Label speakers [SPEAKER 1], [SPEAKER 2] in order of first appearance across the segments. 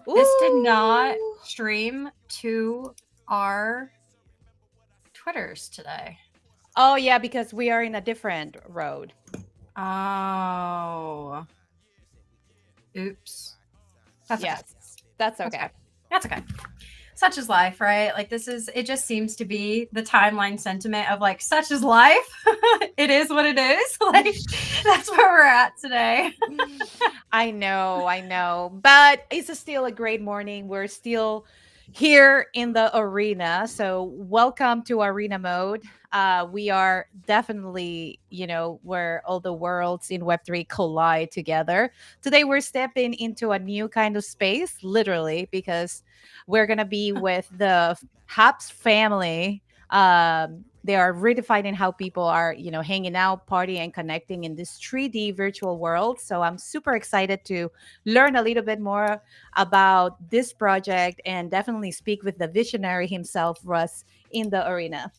[SPEAKER 1] This did not
[SPEAKER 2] Ooh.
[SPEAKER 1] stream to our Twitters today.
[SPEAKER 2] Oh yeah, because we are in a different road.
[SPEAKER 1] Oh. Oops. That's okay.
[SPEAKER 2] Yes, that's okay.
[SPEAKER 1] That's okay. Such is life, right? Like it just seems to be the timeline sentiment of like, such is life. It is what it is. Like, that's where we're at today.
[SPEAKER 2] I know. But it's still a great morning. We're still here in the arena. So welcome to Arena Mode. We are definitely, where all the worlds in Web3 collide together. Today we're stepping into a new kind of space, literally, because we're gonna be with the Haps family. They are redefining how people are, hanging out, partying, and connecting in this 3D virtual world. So I'm super excited to learn a little bit more about this project and definitely speak with the visionary himself, Russ, in the arena.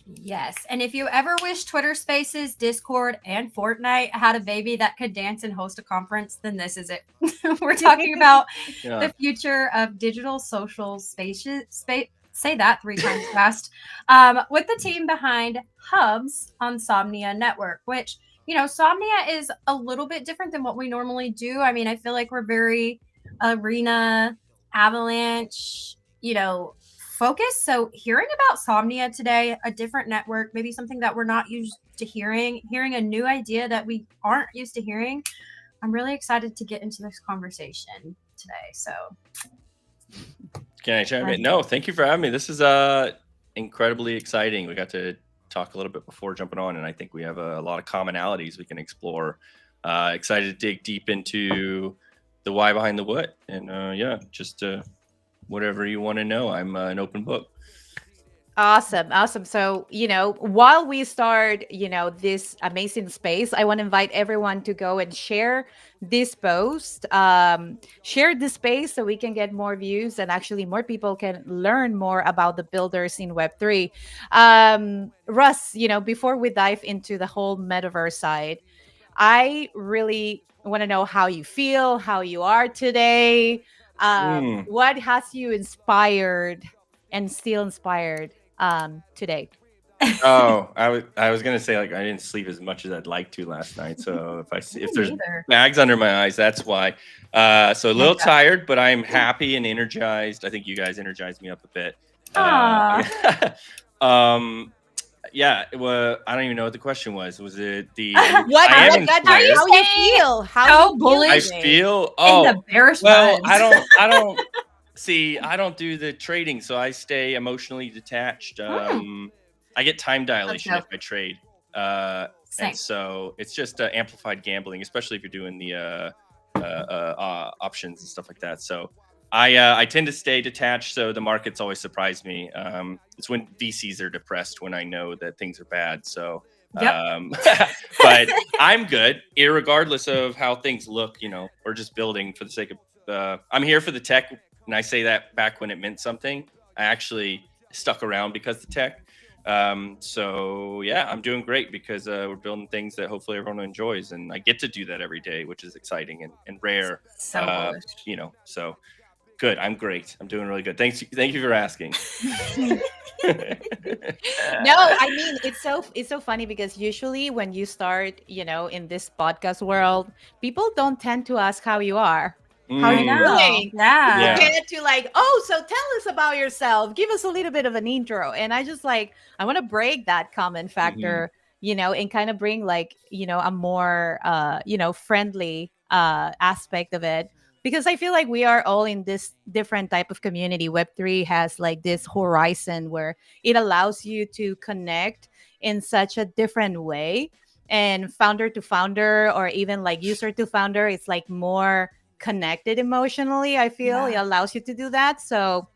[SPEAKER 1] Yes. And if you ever wish Twitter Spaces, Discord, and Fortnite had a baby that could dance and host a conference, then this is it. We're talking about the future of digital social spaces. Say that 3 times fast. With the team behind Hubs on Somnia Network, which, Somnia is a little bit different than what we normally do. I mean, I feel like we're very arena, avalanche, focus. So hearing about Somnia today, a different network, maybe something that we're not used to hearing a new idea that we aren't used to hearing. I'm really excited to get into this conversation today. So
[SPEAKER 3] can I chime in? No, thank you for having me. This is incredibly exciting. We got to talk a little bit before jumping on, and I think we have a lot of commonalities we can explore. Excited to dig deep into the why behind the what, and just whatever you want to know. I'm an open book.
[SPEAKER 2] Awesome. So, while we start, this amazing space, I want to invite everyone to go and share this post, share this space so we can get more views and actually more people can learn more about the builders in Web3. Russ, before we dive into the whole metaverse side, I really want to know how you feel, how you are today. What has you inspired and still inspired today?
[SPEAKER 3] Oh, I was gonna say, like, I didn't sleep as much as I'd like to last night. So if there's bags under my eyes, that's why. So a little tired, but I'm happy and energized. I think you guys energized me up a bit. Yeah, well, I don't even know what the question was. Was it the
[SPEAKER 2] how you feel? How
[SPEAKER 3] I feel
[SPEAKER 1] in the bearish
[SPEAKER 3] well, vibes. See, I don't do the trading, so I stay emotionally detached. I get time dilation if
[SPEAKER 1] dope.
[SPEAKER 3] I trade. And
[SPEAKER 1] Same.
[SPEAKER 3] so it's just amplified gambling, especially if you're doing the options and stuff like that. So I tend to stay detached. So the markets always surprise me. It's when VCs are depressed when I know that things are bad. So,
[SPEAKER 1] Yep.
[SPEAKER 3] but I'm good, irregardless of how things look. We're just building for the sake of. I'm here for the tech, and I say that back when it meant something. I actually stuck around because of the tech. So yeah, I'm doing great because we're building things that hopefully everyone enjoys, and I get to do that every day, which is exciting and rare.
[SPEAKER 1] So bullish.
[SPEAKER 3] So good. I'm great. I'm doing really good. Thank you for asking.
[SPEAKER 2] No, I mean it's so funny because usually when you start, in this podcast world, people don't tend to ask how you are. How
[SPEAKER 1] I
[SPEAKER 2] you
[SPEAKER 1] know.
[SPEAKER 2] doing?
[SPEAKER 1] Yeah.
[SPEAKER 3] Yeah.
[SPEAKER 2] Get to like, oh, so tell us about yourself. Give us a little bit of an intro. And I just like I want to break that common factor, and kind of bring like, a more friendly aspect of it. Because I feel like we are all in this different type of community. Web3 has like this horizon where it allows you to connect in such a different way. And founder to founder, or even like user to founder, it's like more connected emotionally. I feel it allows you to do that. So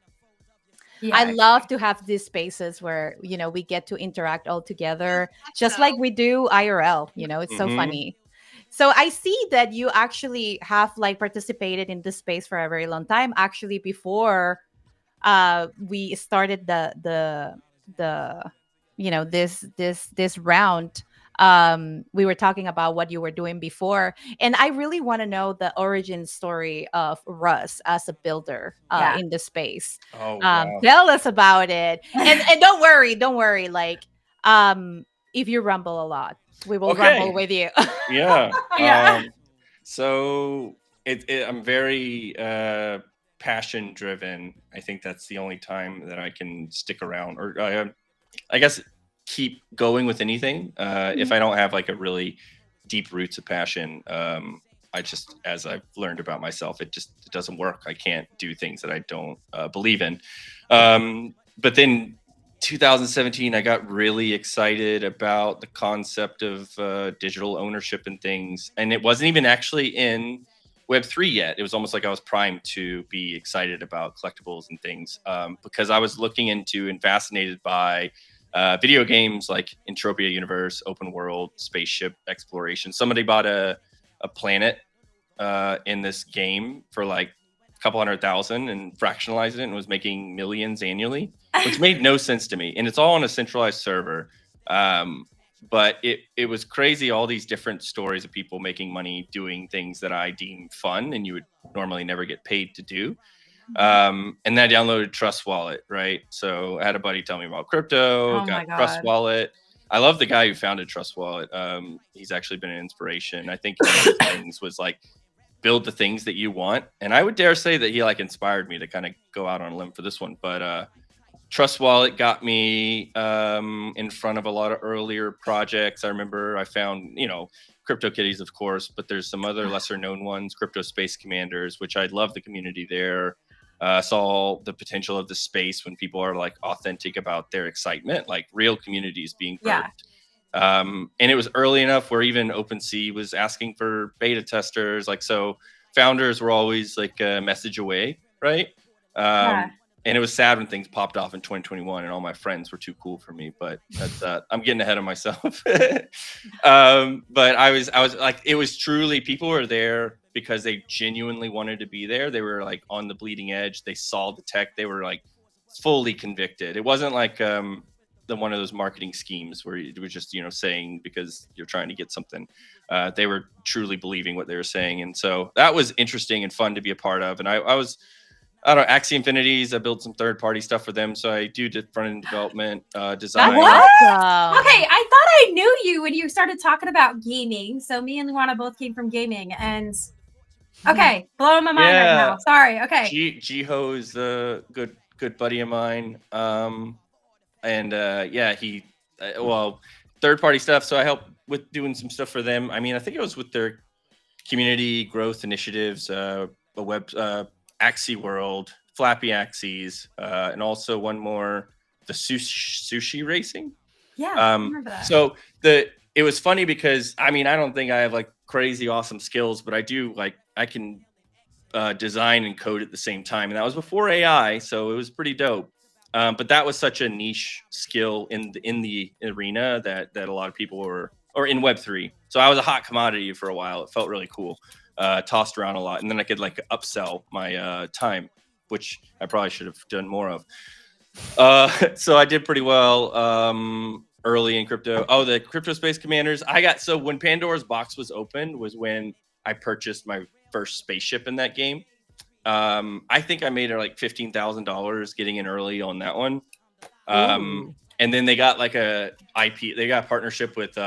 [SPEAKER 2] I love to have these spaces where we get to interact all together, just like we do IRL. It's so funny. So I see that you actually have like participated in this space for a very long time. Actually, before we started the this round, we were talking about what you were doing before, and I really want to know the origin story of Russ as a builder in the space.
[SPEAKER 3] Oh wow.
[SPEAKER 2] Tell us about it, and don't worry, like if you rumble a lot, we will rumble with you.
[SPEAKER 3] Yeah.
[SPEAKER 1] Yeah.
[SPEAKER 3] So I'm very passion driven. I think that's the only time that I can stick around, or I guess keep going with anything. If I don't have like a really deep roots of passion, I just, as I've learned about myself, it doesn't work. I can't do things that I don't believe in. But then 2017, I got really excited about the concept of digital ownership and things. And it wasn't even actually in Web3 yet. It was almost like I was primed to be excited about collectibles and things because I was looking into and fascinated by video games like Entropia Universe, open world, spaceship exploration. Somebody bought a planet in this game for like a couple 100,000 and fractionalized it and was making millions annually, which made no sense to me. And it's all on a centralized server. But it was crazy, all these different stories of people making money doing things that I deem fun and you would normally never get paid to do. And then I downloaded Trust Wallet, right? So I had a buddy tell me about crypto, got Trust Wallet. I love the guy who founded Trust Wallet. He's actually been an inspiration. I think one of his things was like build the things that you want. And I would dare say that he like inspired me to kind of go out on a limb for this one. But Trust Wallet got me in front of a lot of earlier projects. I remember I found, CryptoKitties, of course, but there's some other lesser known ones, Crypto Space Commanders, which I love the community there. Saw the potential of the space when people are like authentic about their excitement, like real communities being birthed. And it was early enough where even OpenSea was asking for beta testers. Like, so founders were always like a message away, right? And it was sad when things popped off in 2021 and all my friends were too cool for me, but that's, I'm getting ahead of myself. But I was like, it was truly, people were there because they genuinely wanted to be there. They were like on the bleeding edge. They saw the tech. They were like fully convicted. It wasn't like one of those marketing schemes where you were just, saying because you're trying to get something. They were truly believing what they were saying. And so that was interesting and fun to be a part of. And I don't know, Axie Infinities. I built some third-party stuff for them, so I do front-end development, design.
[SPEAKER 1] What? Okay, I thought I knew you when you started talking about gaming. So me and Luana both came from gaming, and okay, blowing my mind right now. Sorry. Okay.
[SPEAKER 3] Jiho is a good buddy of mine, he third-party stuff. So I helped with doing some stuff for them. I mean, I think it was with their community growth initiatives, Axie World, Flappy Axes, and also one more, the sushi racing.
[SPEAKER 1] Yeah, I remember that.
[SPEAKER 3] So it was funny because I mean I don't think I have like crazy awesome skills, but I do like I can design and code at the same time, and that was before AI, so it was pretty dope. But that was such a niche skill in the arena that a lot of people were, or in Web3. So I was a hot commodity for a while. It felt really cool, tossed around a lot, and then I could like upsell my time, which I probably should have done more of. So I did pretty well early in crypto. Oh, the Crypto Space Commanders. So when Pandora's box was opened was when I purchased my first spaceship in that game. I think I made like $15,000 getting in early on that one. And then they got like a IP. They got a partnership with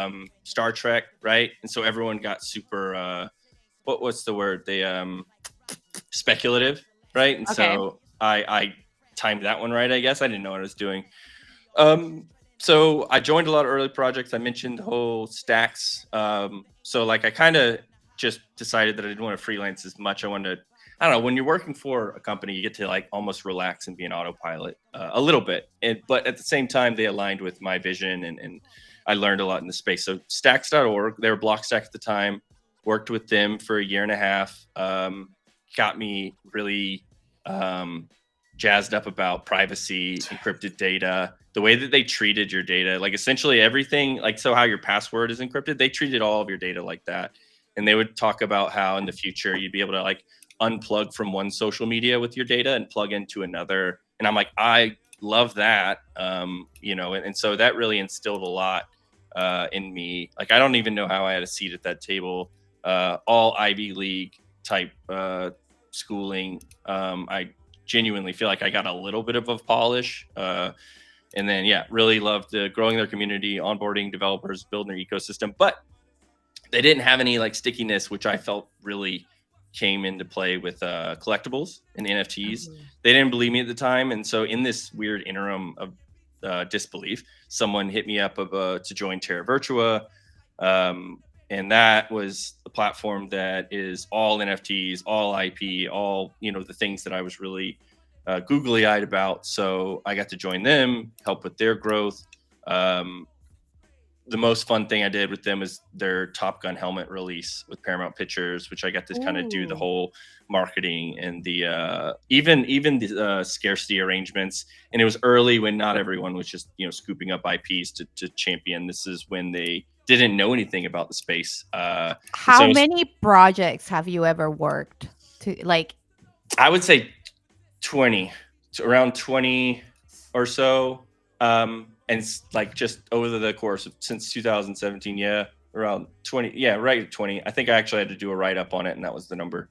[SPEAKER 3] Star Trek, right? And so everyone got super. What's the word? They speculative, right? And so I timed that one right. I guess I didn't know what I was doing. So I joined a lot of early projects. I mentioned the whole stacks. So like I kind of just decided that I didn't want to freelance as much. I wanted to, I don't know, when you're working for a company, you get to like almost relax and be an autopilot a little bit. But at the same time, they aligned with my vision and I learned a lot in the space. So stacks.org, they were Blockstack at the time, worked with them for a year and a half, got me really jazzed up about privacy, encrypted data, the way that they treated your data, like essentially everything, like so how your password is encrypted, they treated all of your data like that. And they would talk about how in the future you'd be able to like unplug from one social media with your data and plug into another. And I'm like, I love that. And so that really instilled a lot in me. Like, I don't even know how I had a seat at that table. All Ivy League type schooling. I genuinely feel like I got a little bit of a polish. And then, really loved growing their community, onboarding developers, building their ecosystem. But they didn't have any like stickiness, which I felt really came into play with collectibles and NFTs. They didn't believe me at the time. And so in this weird interim of disbelief, someone hit me up to join Terra Virtua. And that was the platform that is all NFTs, all IP, all, the things that I was really googly-eyed about. So I got to join them, help with their growth. The most fun thing I did with them is their Top Gun helmet release with Paramount Pictures, which I got to kind of do the whole marketing and the even the scarcity arrangements. And it was early when not everyone was just scooping up IPs to champion. This is when they didn't know anything about the space.
[SPEAKER 2] How many projects have you ever worked to like?
[SPEAKER 3] I would say 20, around 20 or so. And like just over the course of since 2017, around 20, right, 20. I think I actually had to do a write-up on it, and that was the number.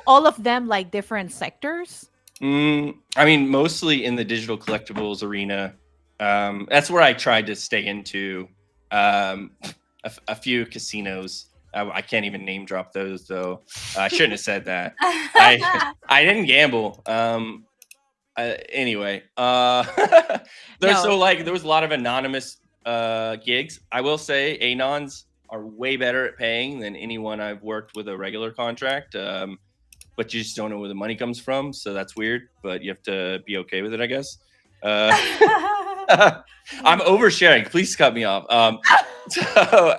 [SPEAKER 2] All of them like different sectors?
[SPEAKER 3] I mean, mostly in the digital collectibles arena. That's where I tried to stay into. A few casinos. I can't even name drop those, though. I shouldn't have said that. I didn't gamble. Anyway, there was a lot of anonymous gigs. I will say Anons are way better at paying than anyone I've worked with a regular contract. But you just don't know where the money comes from, so that's weird. But you have to be okay with it, I guess. I'm oversharing. Please cut me off.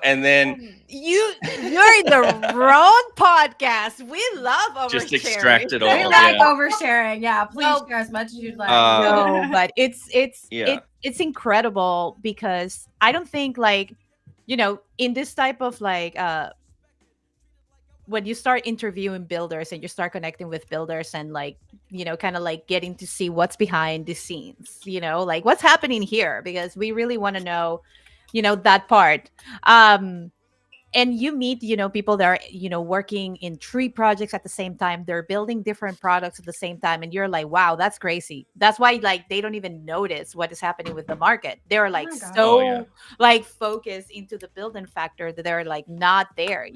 [SPEAKER 3] And then
[SPEAKER 2] you're in the wrong podcast. We love oversharing.
[SPEAKER 3] Just extract it all.
[SPEAKER 1] We like oversharing. Yeah, please share as much as you'd like.
[SPEAKER 2] No, but it's incredible because I don't think like in this type of like when you start interviewing builders and you start connecting with builders and like kind of like getting to see what's behind the scenes, like what's happening here, because we really want to know that part. And you meet people that are working in 3 projects at the same time. They're building different products at the same time, and you're like, wow, that's crazy. That's why like they don't even notice what is happening with the market. They're like like focused into the building factor that they're like not there.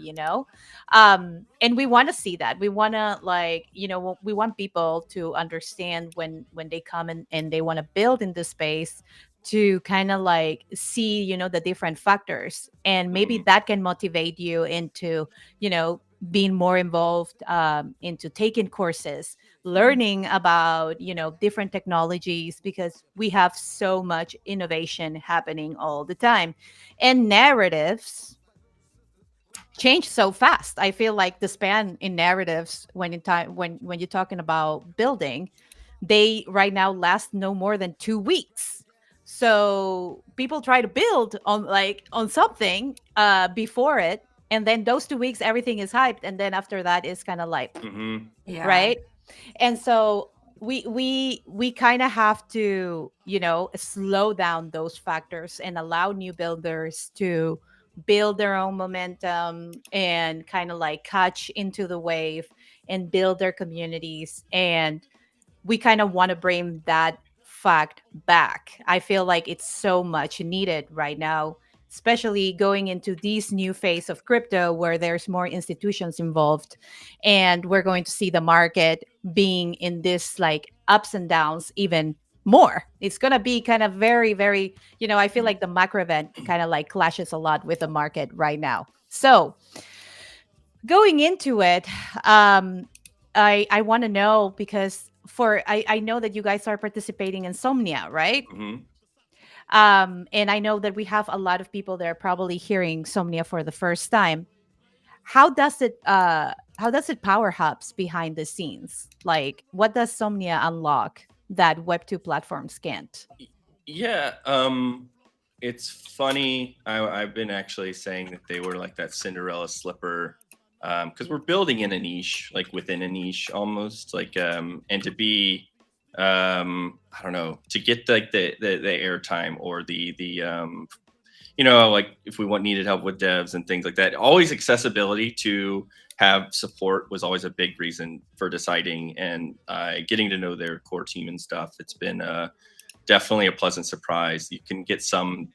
[SPEAKER 2] And we want to see that. We want to like we want people to understand when they come and they want to build in this space, to kind of like see the different factors, and maybe that can motivate you into being more involved, into taking courses, learning about, different technologies, because we have so much innovation happening all the time. And narratives change so fast. I feel like the span in narratives when in time when you're talking about building, they right now last no more than 2 weeks. So people try to build on something before it, and then those 2 weeks everything is hyped, and then after that is kind of like,
[SPEAKER 1] Yeah.
[SPEAKER 2] right? And so we kind of have to, slow down those factors and allow new builders to build their own momentum and kind of like catch into the wave and build their communities. And we kind of want to bring that fact back. I feel like it's so much needed right now, especially going into this new phase of crypto where there's more institutions involved, and we're going to see the market being in this like ups and downs even more. It's going to be kind of very, very, I feel like the macro event kind of like clashes a lot with the market right now. So going into it, I want to know, because I know that you guys are participating in Somnia, right? And I know that we have a lot of people that are probably hearing Somnia for the first time. How does it power hubs behind the scenes? Like, what does Somnia unlock that Web2 platforms can't?
[SPEAKER 3] Yeah, it's funny. I've been actually saying that they were like that Cinderella slipper, because we're building in a niche, like within a niche almost, like and to be, I don't know, to get like the airtime or the like if we needed help with devs and things like that, always accessibility to have support was always a big reason for deciding, and getting to know their core team and stuff. It's been definitely a pleasant surprise. You can get some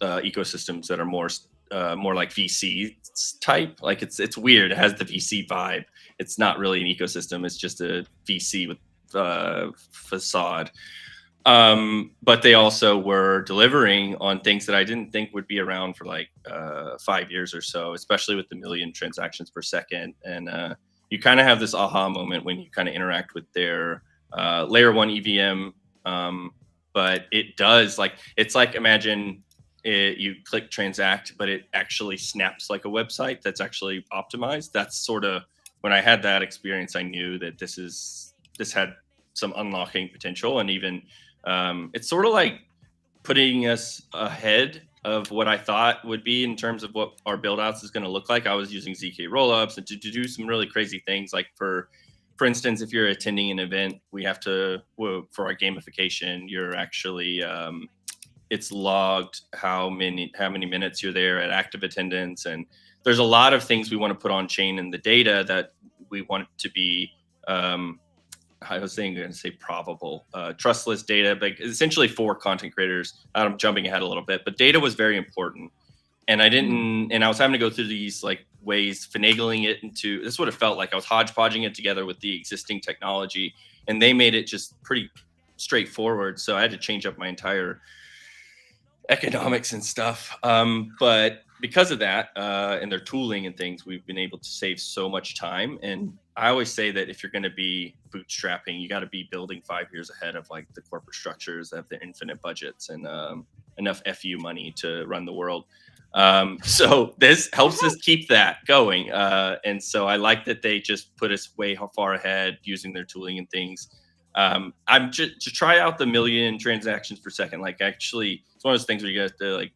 [SPEAKER 3] ecosystems that are more like VC type. Like it's weird. It has the VC vibe. It's not really an ecosystem. It's just a VC with facade. But they also were delivering on things that I didn't think would be around for like 5 years or so, especially with the 1 million transactions per second. And you kind of have this aha moment when you kind of interact with their layer 1 EVM. But it does, like, it's like, imagine you click transact, but it actually snaps like a website that's actually optimized. That's sort of, when I had that experience, I knew that this had some unlocking potential. And even it's sort of like putting us ahead of what I thought would be in terms of what our build outs is going to look like. I was using ZK rollups and to do some really crazy things, like for instance, if you're attending an event, we have to, for our gamification, you're actually it's logged how many minutes you're there at active attendance, and there's a lot of things we want to put on chain in the data that we want to be I was going to say probable, trustless data, but essentially for content creators. I'm jumping ahead a little bit, but data was very important. And I didn't, and I was having to go through these like ways, finagling it into, this is what it felt like. I was hodgepodging it together with the existing technology, and they made it just pretty straightforward. So I had to change up my entire economics and stuff. But because of that, and their tooling and things, we've been able to save so much time. And I always say that if you're going to be bootstrapping, you got to be building 5 years ahead of like the corporate structures that have the infinite budgets and enough FU money to run the world. So this helps us keep that going. And so I like that they just put us way far ahead using their tooling and things. I'm just to try out the 1 million transactions per second. Like, actually, it's one of those things where you have to, like,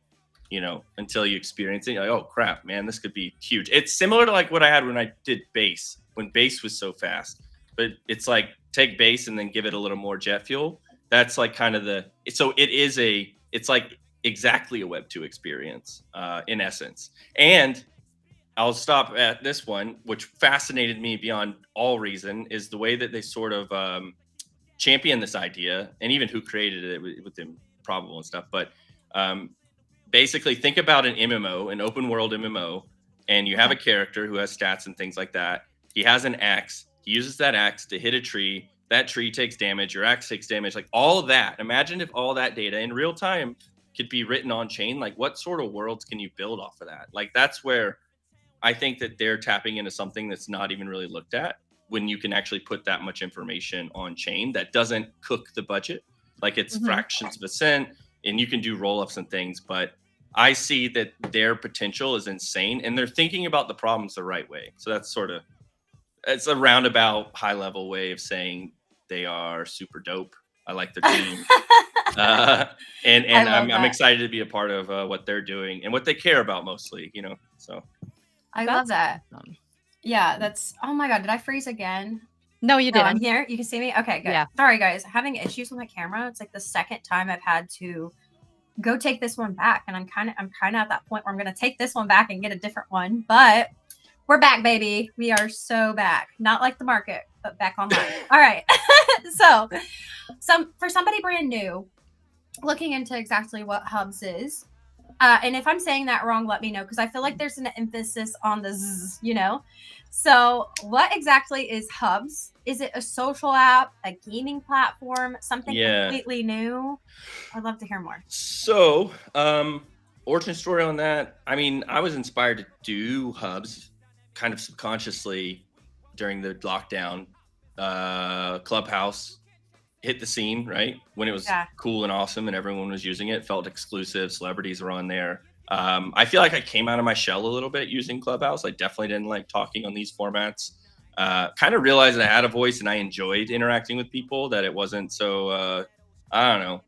[SPEAKER 3] until you experience it, you're like, oh crap, man, this could be huge. It's similar to like what I had when I did base, when base was so fast, but it's like take base and then give it a little more jet fuel. That's like kind of it's like exactly a Web2 experience in essence. And I'll stop at this one, which fascinated me beyond all reason, is the way that they sort of champion this idea, and even who created it with them probable and stuff. But basically, think about an MMO, an open world MMO, and you have a character who has stats and things like that. He has an axe. He uses that axe to hit a tree. That tree takes damage. Your axe takes damage. Like all of that. Imagine if all that data in real time could be written on chain. Like, what sort of worlds can you build off of that? Like, that's where I think that they're tapping into something that's not even really looked at. when you can actually put that much information on chain that doesn't cook the budget. Like it's fractions of a cent, and you can do roll-ups and things, but I see that their potential is insane, and they're thinking about the problems the right way. So that's it's a roundabout high level way of saying they are super dope. I like their team. And I'm excited to be a part of what they're doing and what they care about mostly, so.
[SPEAKER 1] I love that. Yeah, that's, oh my God, did I freeze again?
[SPEAKER 2] No, you didn't.
[SPEAKER 1] I'm here. You can see me? Okay, good.
[SPEAKER 2] Yeah.
[SPEAKER 1] Sorry, guys. Having issues with my camera. It's like the second time I've had to go take this one back. And I'm kind of at that point where I'm going to take this one back and get a different one. But we're back, baby. We are so back. Not like the market, but back online. All right. So for somebody brand new, looking into exactly what Hubs is, and if I'm saying that wrong, let me know, because I feel like there's an emphasis on the zzz, So what exactly is Hubs? Is it a social app, a gaming platform, something completely new? I'd love to hear more.
[SPEAKER 3] So, origin story on that. I mean, I was inspired to do Hubs kind of subconsciously during the lockdown. Clubhouse hit the scene, right? When it was cool and awesome and everyone was using it, felt exclusive. Celebrities were on there. I feel like I came out of my shell a little bit using Clubhouse. I definitely didn't like talking on these formats. Kind of realized that I had a voice and I enjoyed interacting with people, that it wasn't so, I don't know.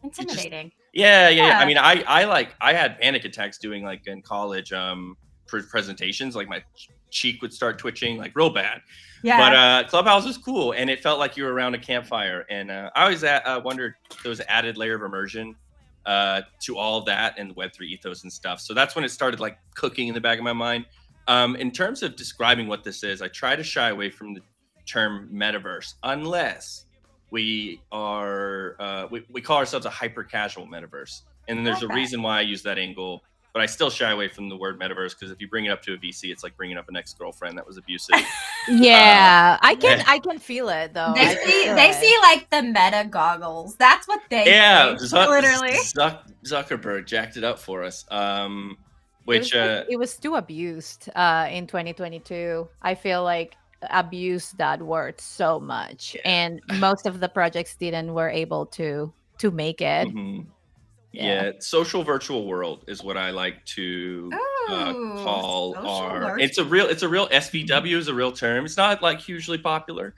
[SPEAKER 1] Intimidating.
[SPEAKER 3] Yeah. I mean, I had panic attacks doing like in college presentations, like my cheek would start twitching like real bad. Yeah. But Clubhouse was cool, and it felt like you were around a campfire. And I always wondered if there was an added layer of immersion to all of that and the Web3 ethos and stuff. So that's when it started like cooking in the back of my mind. In terms of describing what this is, I try to shy away from the term metaverse, unless we are we call ourselves a hyper casual metaverse. And then there's a reason why I use that angle. But I still shy away from the word metaverse, because if you bring it up to a VC, it's like bringing up an ex-girlfriend that was abusive.
[SPEAKER 2] I can feel it though.
[SPEAKER 1] They see like the meta goggles. That's what they think, literally.
[SPEAKER 3] Zuckerberg jacked it up for us.
[SPEAKER 2] It was too abused in 2022. I feel like abused that word so much, and most of the projects were able to make it.
[SPEAKER 3] Yeah, social virtual world is what I like to call our. It's a real SVW is a real term. It's not like hugely popular,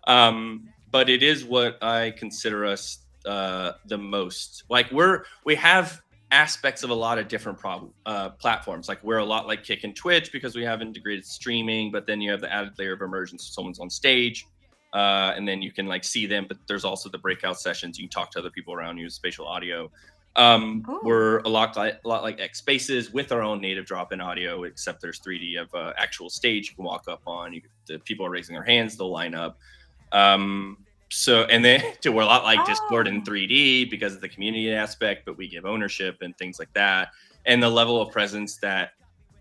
[SPEAKER 3] but it is what I consider us the most. Like we have aspects of a lot of different platforms. Like we're a lot like Kick and Twitch because we have integrated streaming, but then you have the added layer of immersion, so someone's on stage. And then you can like see them, but there's also the breakout sessions. You can talk to other people around you, spatial audio. We're a lot like X Spaces with our own native drop-in audio, except there's 3D of actual stage you can walk up on. The people are raising their hands, they'll line up. So, and then we're a lot like Discord in 3D because of the community aspect, but we give ownership and things like that. And the level of presence that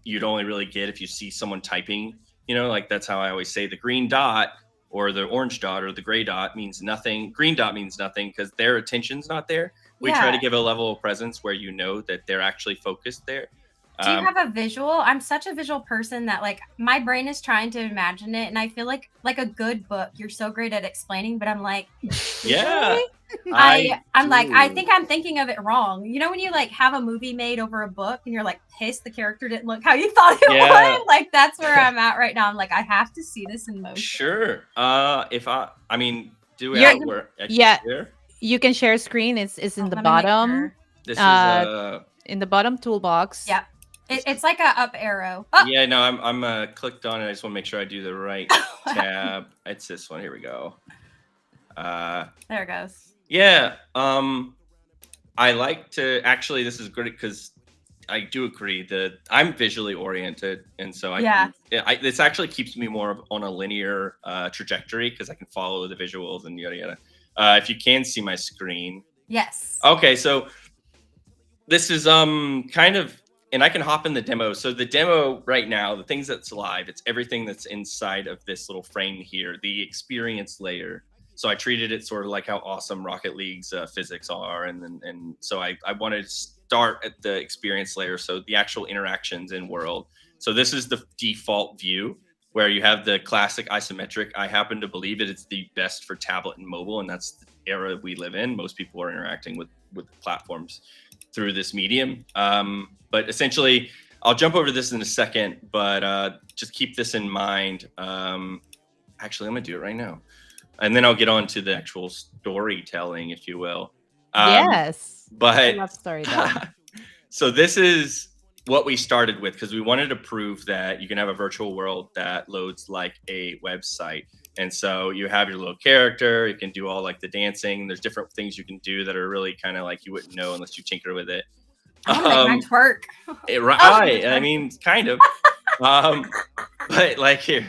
[SPEAKER 3] you'd only really get if you see someone typing, like that's how I always say the green dot or the orange dot or the gray dot means nothing. Green dot means nothing because their attention's not there. We try to give a level of presence where that they're actually focused there.
[SPEAKER 1] Do you have a visual? I'm such a visual person that like my brain is trying to imagine it, and I feel like a good book. You're so great at explaining, but I'm like, I'm like, I think I'm thinking of it wrong. You know when you like have a movie made over a book and you're like pissed the character didn't look how you thought it would? Like that's where I'm at right now. I'm like, I have to see this in motion.
[SPEAKER 3] Sure.
[SPEAKER 2] You can share screen. It's in the bottom.
[SPEAKER 3] This is
[SPEAKER 2] in the bottom toolbox.
[SPEAKER 1] Yep. It's like a up arrow.
[SPEAKER 3] Oh. Yeah, no, I'm clicked on it. I just want to make sure I do the right tab. It's this one. Here we go.
[SPEAKER 1] There it goes.
[SPEAKER 3] Yeah. I like to actually. This is great because I do agree that I'm visually oriented, and so this actually keeps me more on a linear trajectory because I can follow the visuals and yada yada. If you can see my screen.
[SPEAKER 1] Yes.
[SPEAKER 3] Okay, so this is kind of, and I can hop in the demo. So the demo right now, the things that's live, it's everything that's inside of this little frame here, the experience layer. So I treated it sort of like how awesome Rocket League's physics are, and so I wanted to start at the experience layer, so the actual interactions in world. So this is the default view. where you have the classic isometric. I happen to believe it's the best for tablet and mobile, and that's the era we live in. Most people are interacting with platforms through this medium. But essentially, I'll jump over this in a second, but just keep this in mind. Actually, I'm gonna do it right now, and then I'll get on to the actual storytelling, if you will.
[SPEAKER 2] Yes,
[SPEAKER 3] but
[SPEAKER 2] I love storytelling.
[SPEAKER 3] So this is what we started with, because we wanted to prove that you can have a virtual world that loads like a website. And so you have your little character, you can do all like the dancing. There's different things you can do that are really kind of like you wouldn't know unless you tinker with it.
[SPEAKER 1] I'm gonna make mine twerk.
[SPEAKER 3] Right. I mean, kind of. But like here.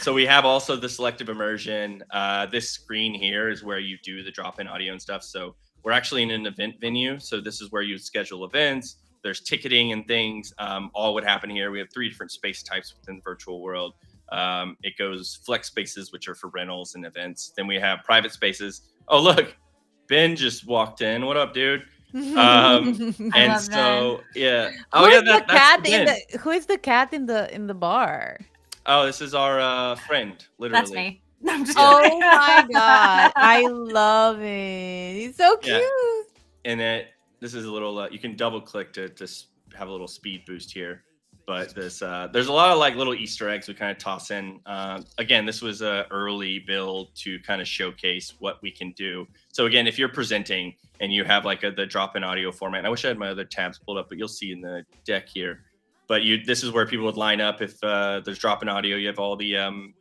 [SPEAKER 3] So we have also the selective immersion. This screen here is where you do the drop-in audio and stuff. So we're actually in an event venue. So this is where you schedule events. There's ticketing and things. All would happen here. We have 3 different space types within the virtual world. It goes flex spaces, which are for rentals and events. Then we have private spaces. Oh, look, Ben just walked in. What up, dude? And so, yeah. Oh, yeah.
[SPEAKER 2] Who is the cat in the bar?
[SPEAKER 3] Oh, this is our friend, literally.
[SPEAKER 1] That's me. I'm just
[SPEAKER 2] oh my god, I love it. He's so cute.
[SPEAKER 3] Yeah. And this is a little. You can double click to have a little speed boost here. But this, there's a lot of like little Easter eggs we kind of toss in. Again, this was an early build to kind of showcase what we can do. So again, if you're presenting and you have like the drop-in audio format, and I wish I had my other tabs pulled up, but you'll see in the deck here. But this is where people would line up if there's drop-in audio. You have all the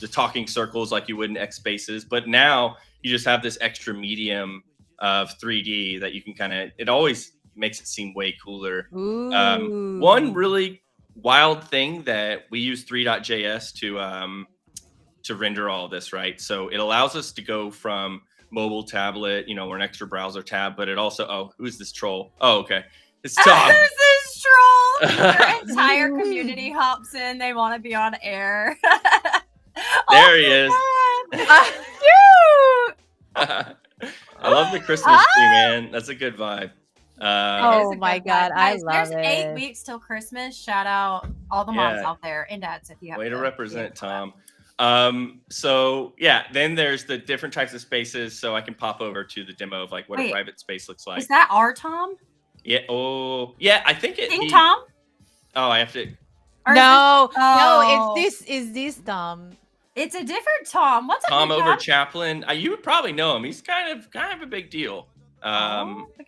[SPEAKER 3] talking circles like you would in X Spaces. But now you just have this extra medium of 3D that you can kind of. It always makes it seem way cooler. One really wild thing that we use 3.js to render all of this, right? So it allows us to go from mobile, tablet, we're an extra browser tab, but it also, who's this troll? Oh, okay. It's Tom.
[SPEAKER 1] Who's this troll? Your entire community hops in. They want to be on air.
[SPEAKER 3] There he is.
[SPEAKER 1] Cute.
[SPEAKER 3] I love the Christmas tree, man. That's a good vibe.
[SPEAKER 2] Oh my god, I love it.
[SPEAKER 1] There's 8 weeks till Christmas. Shout out all the moms out there and dads if you have.
[SPEAKER 3] Way to represent, Tom. So yeah, then there's the different types of spaces. So I can pop over to the demo of like what a private space looks like.
[SPEAKER 1] Is that our Tom?
[SPEAKER 3] Yeah. Oh, yeah. I think
[SPEAKER 1] King Tom.
[SPEAKER 3] Oh, I have to.
[SPEAKER 2] No, it's this Tom.
[SPEAKER 1] It's a different Tom. What's
[SPEAKER 3] Tom over Chaplin? You would probably know him. He's kind of a big deal.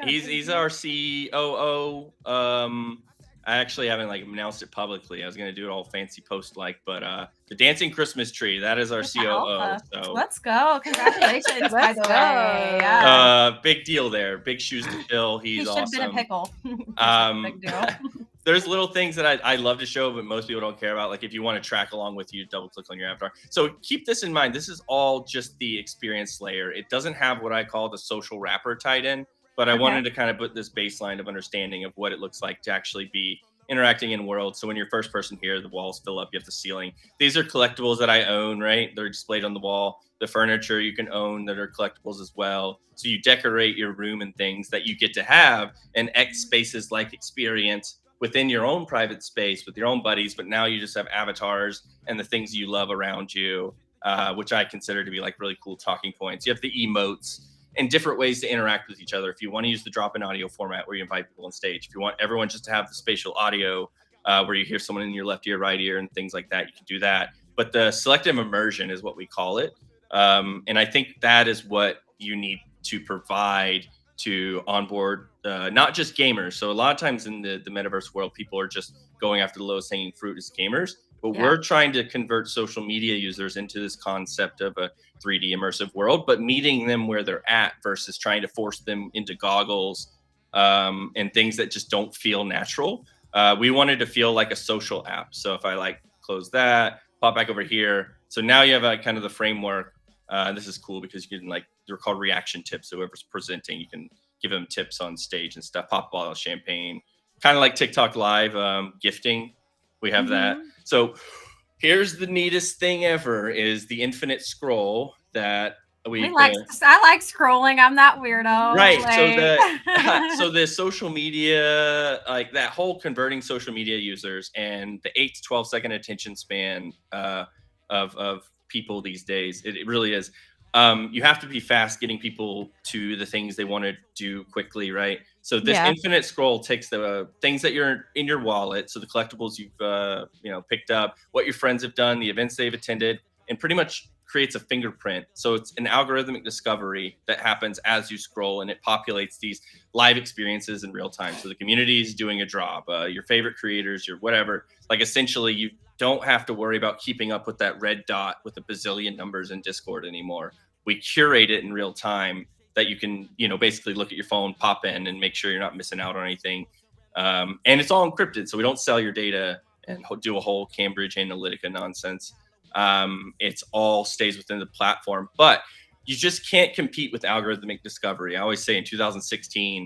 [SPEAKER 3] He's our COO. I actually haven't like announced it publicly. I was gonna do it all fancy post like, but the dancing Christmas tree, that is our COO. So
[SPEAKER 1] let's go. Congratulations, by the way. Yeah.
[SPEAKER 3] Big deal there. Big shoes to fill. He's awesome.
[SPEAKER 1] He should have been a pickle. Big deal.
[SPEAKER 3] There's little things that I love to show, but most people don't care about. Like if you want to track along with you, double click on your avatar. So keep this in mind. This is all just the experience layer. It doesn't have what I call the social wrapper tied in, but I wanted to kind of put this baseline of understanding of what it looks like to actually be interacting in world. So when you're first person here, the walls fill up, you have the ceiling. These are collectibles that I own, right? They're displayed on the wall. The furniture you can own that are collectibles as well. So you decorate your room and things that you get to have an X Spaces like experience within your own private space with your own buddies, but now you just have avatars and the things you love around you, which I consider to be like really cool talking points. You have the emotes and different ways to interact with each other. If you want to use the drop-in audio format where you invite people on stage, if you want everyone just to have the spatial audio where you hear someone in your left ear, right ear, and things like that, you can do that. But the selective immersion is what we call it. And I think that is what you need to provide to onboard not just gamers. So a lot of times in the metaverse world, people are just going after the lowest hanging fruit as gamers, but we're trying to convert social media users into this concept of a 3D immersive world, but meeting them where they're at versus trying to force them into goggles and things that just don't feel natural. We wanted to feel like a social app. So if I like close that, pop back over here. So now you have kind of the framework. This is cool because you can they're called reaction tips. So whoever's presenting, you can give them tips on stage and stuff. Pop a bottle of champagne, kind of like TikTok live gifting. We have that. So here's the neatest thing ever is the infinite scroll that we
[SPEAKER 1] I like scrolling. I'm that weirdo.
[SPEAKER 3] Right.
[SPEAKER 1] Like...
[SPEAKER 3] So the social media, like that whole converting social media users and the 8 to 12 second attention span of people these days, it really is. You have to be fast getting people to the things they want to do quickly, right? So this
[SPEAKER 2] Yeah.
[SPEAKER 3] infinite scroll takes the things that you're in your wallet, so the collectibles you've picked up, what your friends have done, the events they've attended, and pretty much creates a fingerprint. So it's an algorithmic discovery that happens as you scroll, and it populates these live experiences in real time. So the community is doing a drop, your favorite creators, your whatever. Like essentially, you don't have to worry about keeping up with that red dot with a bazillion numbers in Discord anymore. We curate it in real time that you can, basically look at your phone, pop in, and make sure you're not missing out on anything. And it's all encrypted, so we don't sell your data and do a whole Cambridge Analytica nonsense. It's all stays within the platform, but you just can't compete with algorithmic discovery. I always say in 2016,